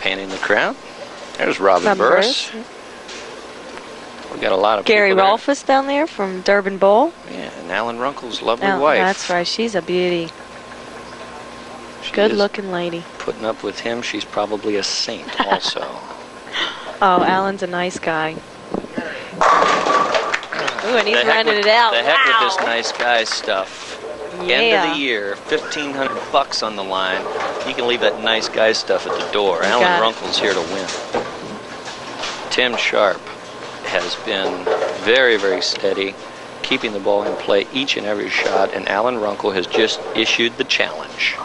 Panning the crowd. There's Robin Burris. We got a lot of Gary people there. Rolfus down there from Durban Bowl. Yeah, and Alan Runkel's lovely Oh, wife. that's right. She's a beauty. Good-looking lady. Putting up with him, she's probably a saint also. Oh, Alan's a nice guy. Ooh, and he's running it out. The heck with this nice guy stuff. Yeah. End of the year, $1,500 on the line. You can leave that nice guy stuff at the door. Alan Runkel's here to win. Tim Sharp has been very, very steady, keeping the ball in play each and every shot, and Alan Runkel has just issued the challenge.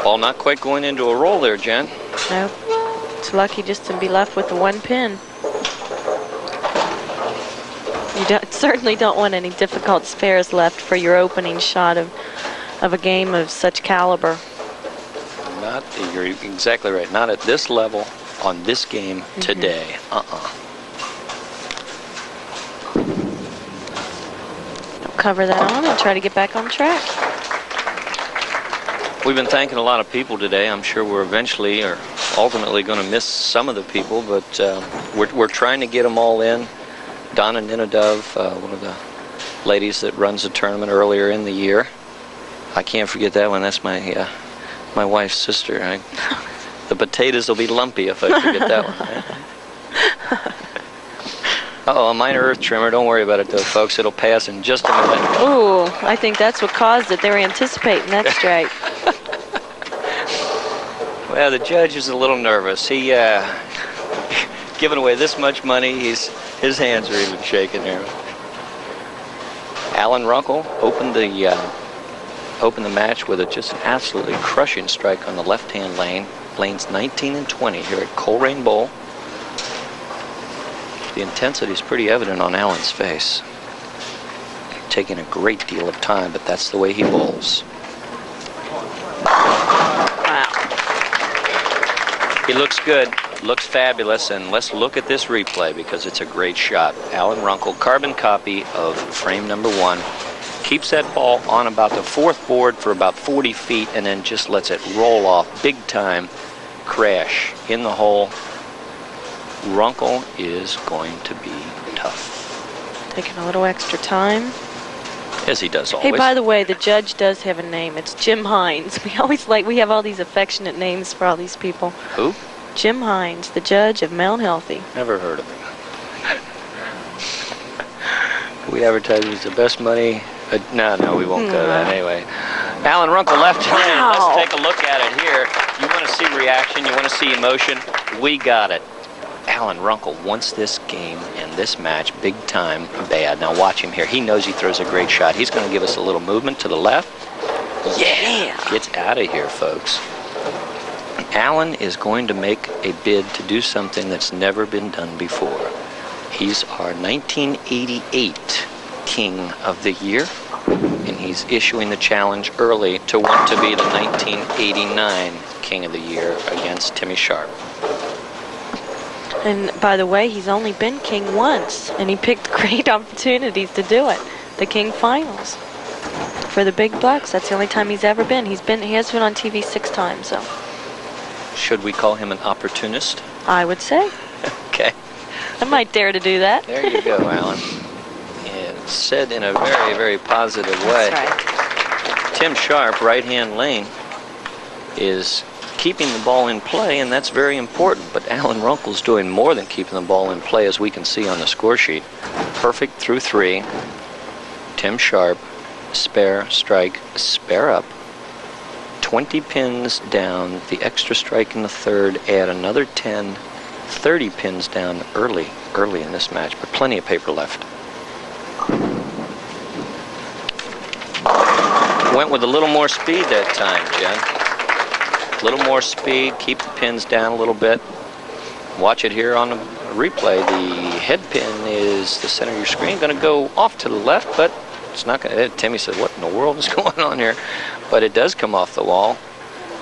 Ball not quite going into a roll there, Jen. Nope. It's lucky just to be left with the one pin. You certainly don't want any difficult spares left for your opening shot of a game of such caliber. You're exactly right. Not at this level on this game today. Don't cover that on and try to get back on track. We've been thanking a lot of people today. I'm sure we're eventually or ultimately going to miss some of the people, but we're trying to get them all in. Donna Ninadove, one of the ladies that runs the tournament earlier in the year. I can't forget that one. That's my wife's sister. The potatoes will be lumpy if I forget that one. Right? Uh-oh, a minor earth tremor. Don't worry about it, though, folks. It'll pass in just a minute. Ooh, I think that's what caused it. They were anticipating that strike. Well, the judge is a little nervous. He, giving away this much money, his hands are even shaking there. Alan Runkel opened the match with just an absolutely crushing strike on the left-hand lane. Lanes 19 and 20 here at Colerain Bowl. The intensity is pretty evident on Alan's face. Taking a great deal of time, but that's the way he bowls. Wow. He looks good, looks fabulous, and let's look at this replay because it's a great shot. Alan Runkel, carbon copy of frame number 1. Keeps that ball on about the 4th board for about 40 feet and then just lets it roll off big time, crash in the hole. Runkel is going to be tough. Taking a little extra time. As he does always. Hey, by the way, the judge does have a name. It's Jim Hines. We have all these affectionate names for all these people. Who? Jim Hines, the judge of Mount Healthy. Never heard of him. We advertise it as the best money. No, we won't go to that anyway. Alan Runkel, left hand. Let's take a look at it here. You want to see reaction, you want to see emotion? We got it. Alan Runkel wants this game and this match big time bad. Now watch him here. He knows he throws a great shot. He's going to give us a little movement to the left. Yeah! Gets out of here, folks. Alan is going to make a bid to do something that's never been done before. He's our 1988 King of the Year, and he's issuing the challenge early to want to be the 1989 King of the Year against Timmy Sharp. And by the way, he's only been king once, and he picked great opportunities to do it. The King Finals for the Big Bucks. That's the only time he's ever been. He has been on TV 6 times. So. Should we call him an opportunist? I would say. Okay. I might dare to do that. There you go, Alan. Yeah, said in a very, very positive way. That's right. Tim Sharp, right-hand lane, is keeping the ball in play, and that's very important. But Alan Runkel's doing more than keeping the ball in play, as we can see on the score sheet. Perfect through 3. Tim Sharp, spare, strike, spare up. 20 pins down, the extra strike in the 3rd, add another 10, 30 pins down early in this match, but plenty of paper left. Went with a little more speed that time, Jen. A little more speed, keep the pins down a little bit. Watch it here on the replay. The head pin is the center of your screen, going to go off to the left, but it's not going to. Timmy said, what in the world is going on here? But it does come off the wall.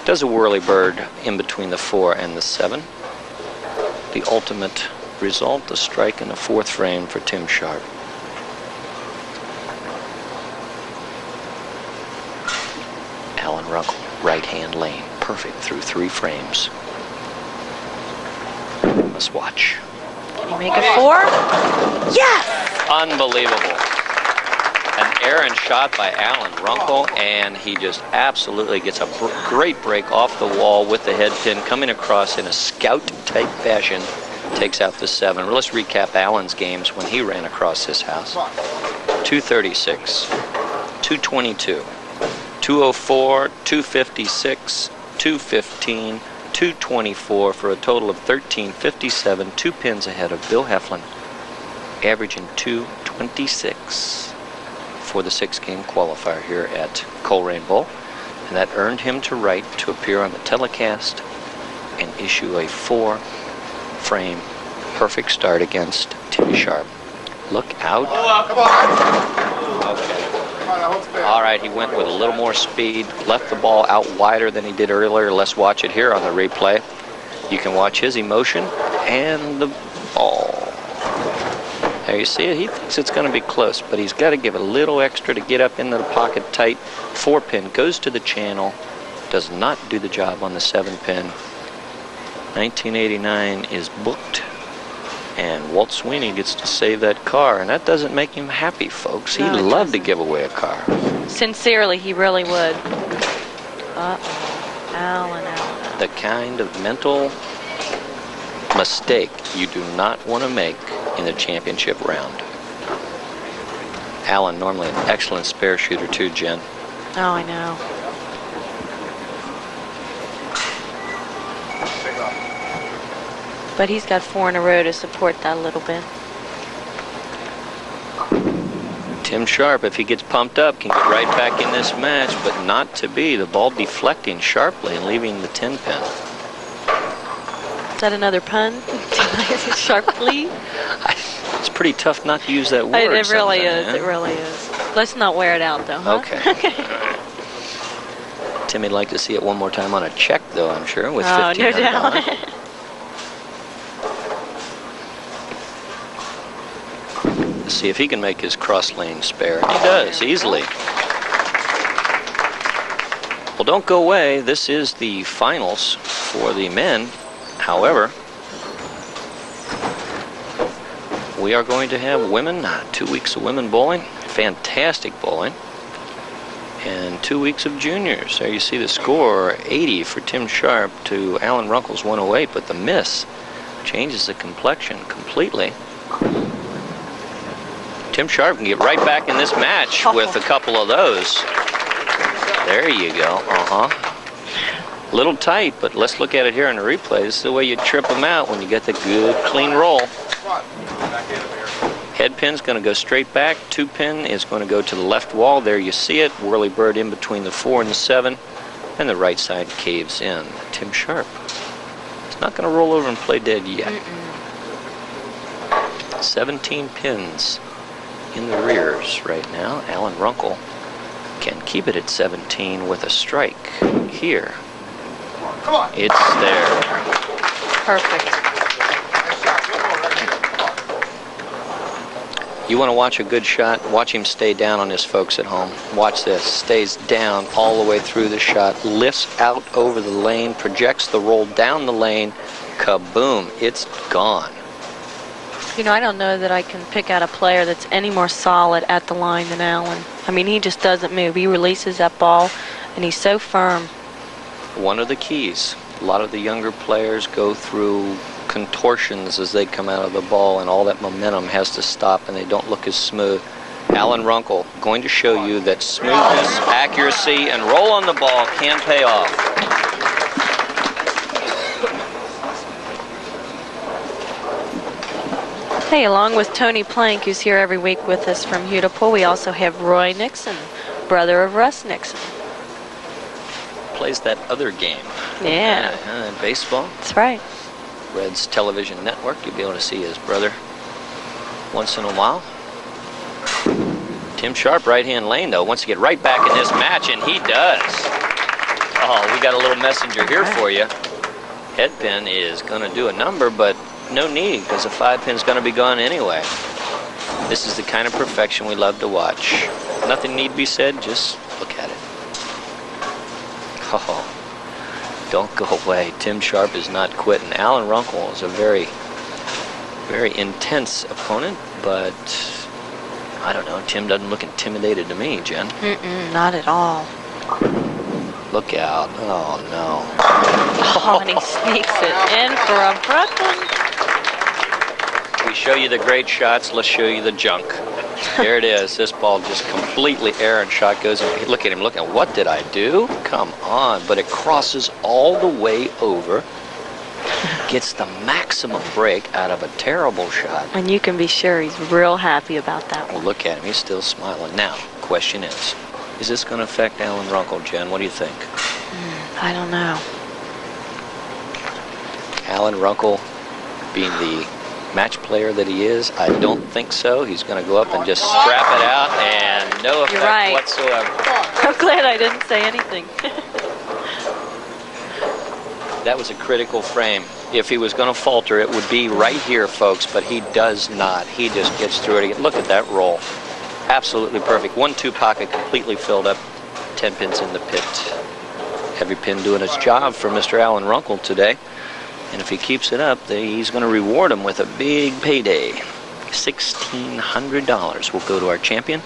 Does a whirly bird in between the 4 and the 7. The ultimate result, the strike in the 4th frame for Tim Sharp. Alan Alan Runkel, right-hand lane. Perfect through 3 frames. Let's watch. Can he make it 4? Yes! Unbelievable. An errant shot by Alan Runkel, and he just absolutely gets a great break off the wall with the head pin, coming across in a scout-type fashion, takes out the 7. Let's recap Alan's games when he ran across this house. 236, 222, 204, 256, 215, 224 for a total of 1357, 2 pins ahead of Bill Heflin, averaging 226 for the 6-game qualifier here at Colerain Bowl, and that earned him to right to appear on the telecast and issue a 4-frame perfect start against Timmy Sharp. Look out. Come on. Okay. All right, he went with a little more speed, left the ball out wider than he did earlier. Let's watch it here on the replay. You can watch his emotion and the ball. There you see it. He thinks it's going to be close, but he's got to give a little extra to get up into the pocket tight. 4-pin goes to the channel, does not do the job on the 7-pin. 1989 is booked, and Walt Sweeney gets to save that car, and that doesn't make him happy, folks. He'd love to give away a car. Sincerely, he really would. Alan. The kind of mental mistake you do not want to make in the championship round. Alan, normally an excellent spare shooter too, Jen. Oh, I know. But he's got 4 in a row to support that a little bit. Tim Sharp, if he gets pumped up, can get right back in this match, but not to be. The ball deflecting sharply and leaving the 10-pin. Is that another pun? Sharply? It's pretty tough not to use that word. It really is. Yeah? It really is. Let's not wear it out, though. Huh? Okay. Timmy'd like to see it one more time on a check, though, I'm sure, with Oh, no 1,500 doubt. on it. Let's see if he can make his cross lane spare. He does, easily. Well, don't go away. This is the finals for the men. However, we are going to have women, 2 weeks of women bowling, fantastic bowling, and 2 weeks of juniors. There you see the score, 80 for Tim Sharp to Alan Runkel's 108, but the miss changes the complexion completely. Tim Sharp can get right back in this match with a couple of those. There you go. Little tight, but let's look at it here in the replay. This is the way you trip them out when you get the good, clean roll. Head pin's going to go straight back. 2-pin is going to go to the left wall. There you see it. Whirly bird in between the 4 and the 7. And the right side caves in. Tim Sharp. It's not going to roll over and play dead yet. 17 pins in the rears right now. Alan Runkel can keep it at 17 with a strike here. Come on. It's there. Perfect. You want to watch a good shot? Watch him stay down on this, folks at home. Watch this. Stays down all the way through the shot. Lifts out over the lane. Projects the roll down the lane. Kaboom. It's gone. You know, I don't know that I can pick out a player that's any more solid at the line than Alan. I mean, he just doesn't move. He releases that ball, and he's so firm. One of the keys. A lot of the younger players go through contortions as they come out of the ball, and all that momentum has to stop, and they don't look as smooth. Alan Runkel going to show you that smoothness, accuracy, and roll on the ball can pay off. Hey, along with Tony Plank, who's here every week with us from Hudepohl, we also have Roy Nixon, brother of Russ Nixon. Plays that other game. Yeah. Baseball. That's right. Reds television network. You'll be able to see his brother once in a while. Tim Sharp, right-hand lane, though, wants to get right back in this match, and he does. Oh, we got a little messenger here for you. Head pin is going to do a number, but no need, because the 5-pin's going to be gone anyway. This is the kind of perfection we love to watch. Nothing need be said, just look at it. Oh, don't go away. Tim Sharp is not quitting. Alan Runkel is a very, very intense opponent, but I don't know. Tim doesn't look intimidated to me, Jen. Not at all. Look out. Oh, no. Oh, and he sneaks it in for a Brooklyn. We show you the great shots. Let's show you the junk. There it is. This ball just completely errant shot goes in. Look at him. Look at what did I do? Come on. But it crosses all the way over. Gets the maximum break out of a terrible shot. And you can be sure he's real happy about that Well, one. look at him. He's still smiling. Now, question is this going to affect Alan Runkel, Jen? What do you think? I don't know. Alan Runkel being the match player that he is, I don't think so. He's going to go up and just scrap it out, and no effect right. whatsoever. I'm glad I didn't say anything. That was a critical frame. If he was going to falter, it would be right here, folks, but he does not. He just gets through it again. Look at that roll. Absolutely perfect. 1-2 pocket completely filled up. 10 pins in the pit. Every pin doing its job for Mr. Alan Runkel today. And if he keeps it up, he's going to reward him with a big payday. $1,600 will go to our champion.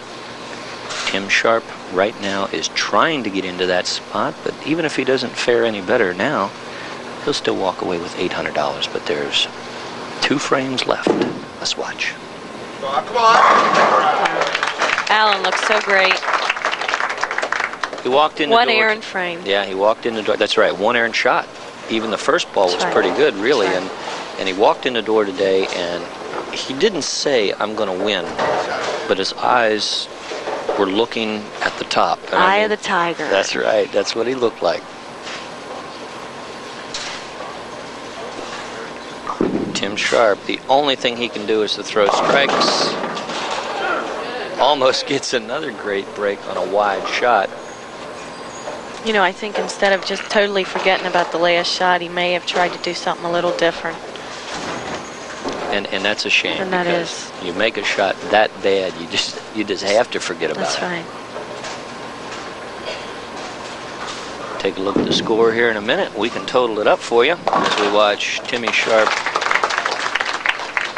Tim Sharp right now is trying to get into that spot, but even if he doesn't fare any better now, he'll still walk away with $800. But there's 2 frames left. Let's watch. Come on. Alan looks so great. He walked in the door. One errant frame. Yeah, he walked in the door. That's right, 1 errant shot. Even the first ball was That's right. pretty good, really. That's right. And he walked in the door today, and he didn't say, I'm going to win. But his eyes were looking at the top. And Eye of the tiger. That's right. That's what he looked like. Tim Sharp, the only thing he can do is to throw strikes. Almost gets another great break on a wide shot. You know, I think instead of just totally forgetting about the last shot, he may have tried to do something a little different. And that's a shame. And that because is. you make a shot that bad, you just have to forget about That's it. right. Take a look at the score here in a minute. We can total it up for you as we watch Timmy Sharp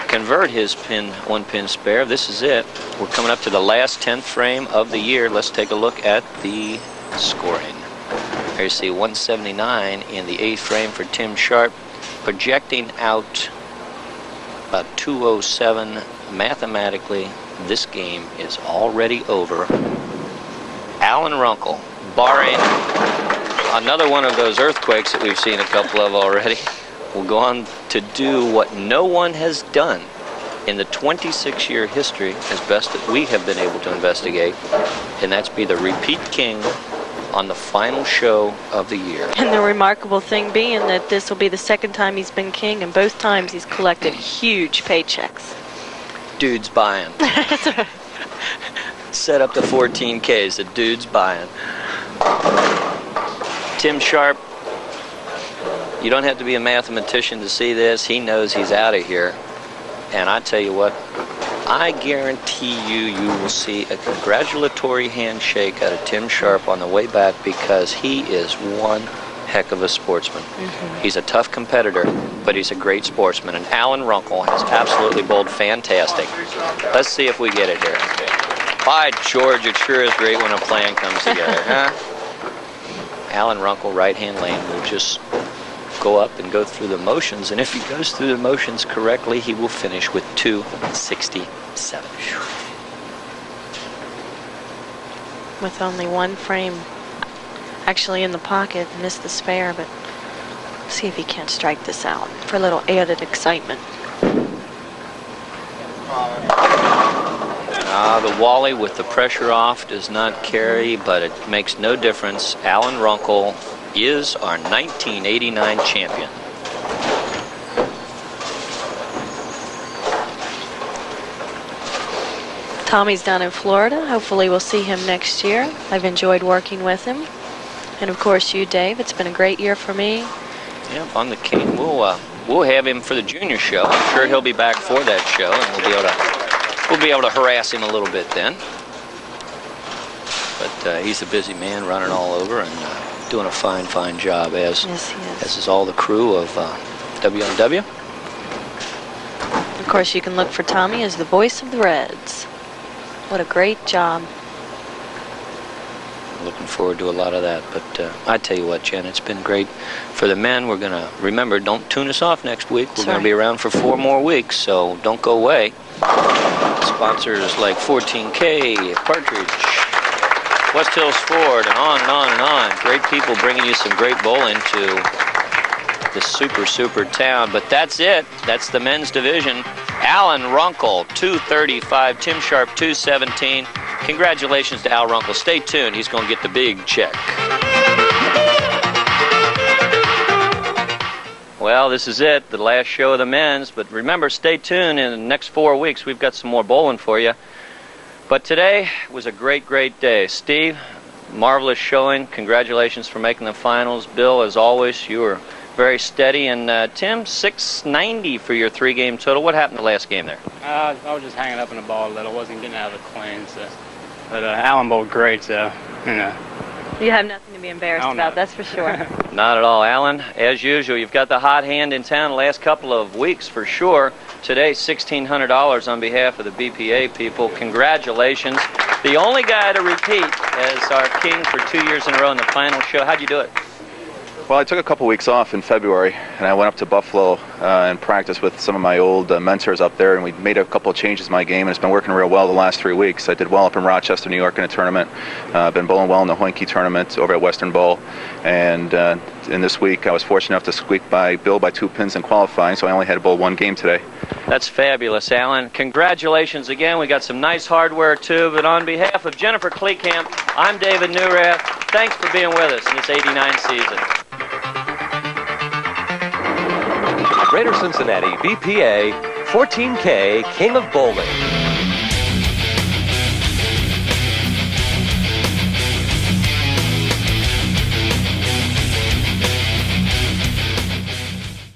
convert his 1-pin spare. This is it. We're coming up to the last 10th frame of the year. Let's take a look at the scoring. Here you see 179 in the 8th frame for Tim Sharp, projecting out about 207. Mathematically, this game is already over. Alan Runkel, barring another one of those earthquakes that we've seen a couple of already, will go on to do what no one has done in the 26-year history, as best that we have been able to investigate, and that's be the repeat king on the final show of the year. And the remarkable thing being that this will be the second time he's been king, and both times he's collected huge paychecks. Dude's buying. Set up the 14Ks, the dude's buying. Tim Sharp, you don't have to be a mathematician to see this. He knows he's out of here. And I tell you what, I guarantee you will see a congratulatory handshake out of Tim Sharp on the way back, because he is one heck of a sportsman. He's a tough competitor, but he's a great sportsman. And Alan Runkel has absolutely bowled fantastic. Let's see if we get it here. By George, it sure is great when a plan comes together, huh? Alan Runkel, right-hand lane, will just go up and go through the motions, and if he goes through the motions correctly, he will finish with 267. With only 1 frame actually in the pocket, missed the spare, but see if he can't strike this out for a little added excitement. The Wally with the pressure off does not carry, but it makes no difference. Alan Runkel is our 1989 champion. Tommy's down in Florida. Hopefully we'll see him next year. I've enjoyed working with him. And of course you, Dave. It's been a great year for me. Yep, on the King. We'll have him for the junior show. I'm sure he'll be back for that show, and we'll be able to harass him a little bit then. But he's a busy man running all over and doing a fine, fine job, as Yes, he is. as is all the crew of WNW. Of course, you can look for Tommy as the voice of the Reds. What a great job. Looking forward to a lot of that. But I tell you what, Jen, it's been great for the men. We're going to, remember, don't tune us off next week. We're going to be around for 4 more weeks, so don't go away. Sponsors like 14K, Partridge, West Hills Ford, and on and on and on. Great people bringing you some great bowling to this super, super town. But that's it. That's the men's division. Alan Runkel, 235. Tim Sharp, 217. Congratulations to Al Runkel. Stay tuned. He's going to get the big check. Well, this is it, the last show of the men's. But remember, stay tuned. In the next 4 weeks, we've got some more bowling for you. But today was a great, great day. Steve, marvelous showing. Congratulations for making the finals. Bill, as always, you were very steady. And Tim, 690 for your 3-game total. What happened the last game there? I was just hanging up in the ball a little. Wasn't getting out of the clean. So. But Alan bowled great, so, you know. You have nothing to be embarrassed about, that's for sure. Not at all, Alan. As usual, you've got the hot hand in town the last couple of weeks for sure. Today, $1,600 on behalf of the BPA people. Congratulations. The only guy to repeat as our king for 2 years in a row in the final show. How'd you do it? Well, I took a couple weeks off in February, and I went up to Buffalo and practiced with some of my old mentors up there, and we made a couple of changes in my game, and it's been working real well the last 3 weeks. I did well up in Rochester, New York in a tournament. Been bowling well in the Hoinke tournament over at Western Bowl, and in this week I was fortunate enough to squeak by Bill by 2 pins in qualifying, so I only had to bowl 1 game today. That's fabulous, Alan. Congratulations again. We got some nice hardware too, but on behalf of Jennifer Kleekamp, I'm David Newrath. Thanks for being with us in this '89 season. Greater Cincinnati BPA 14K King of Bowling.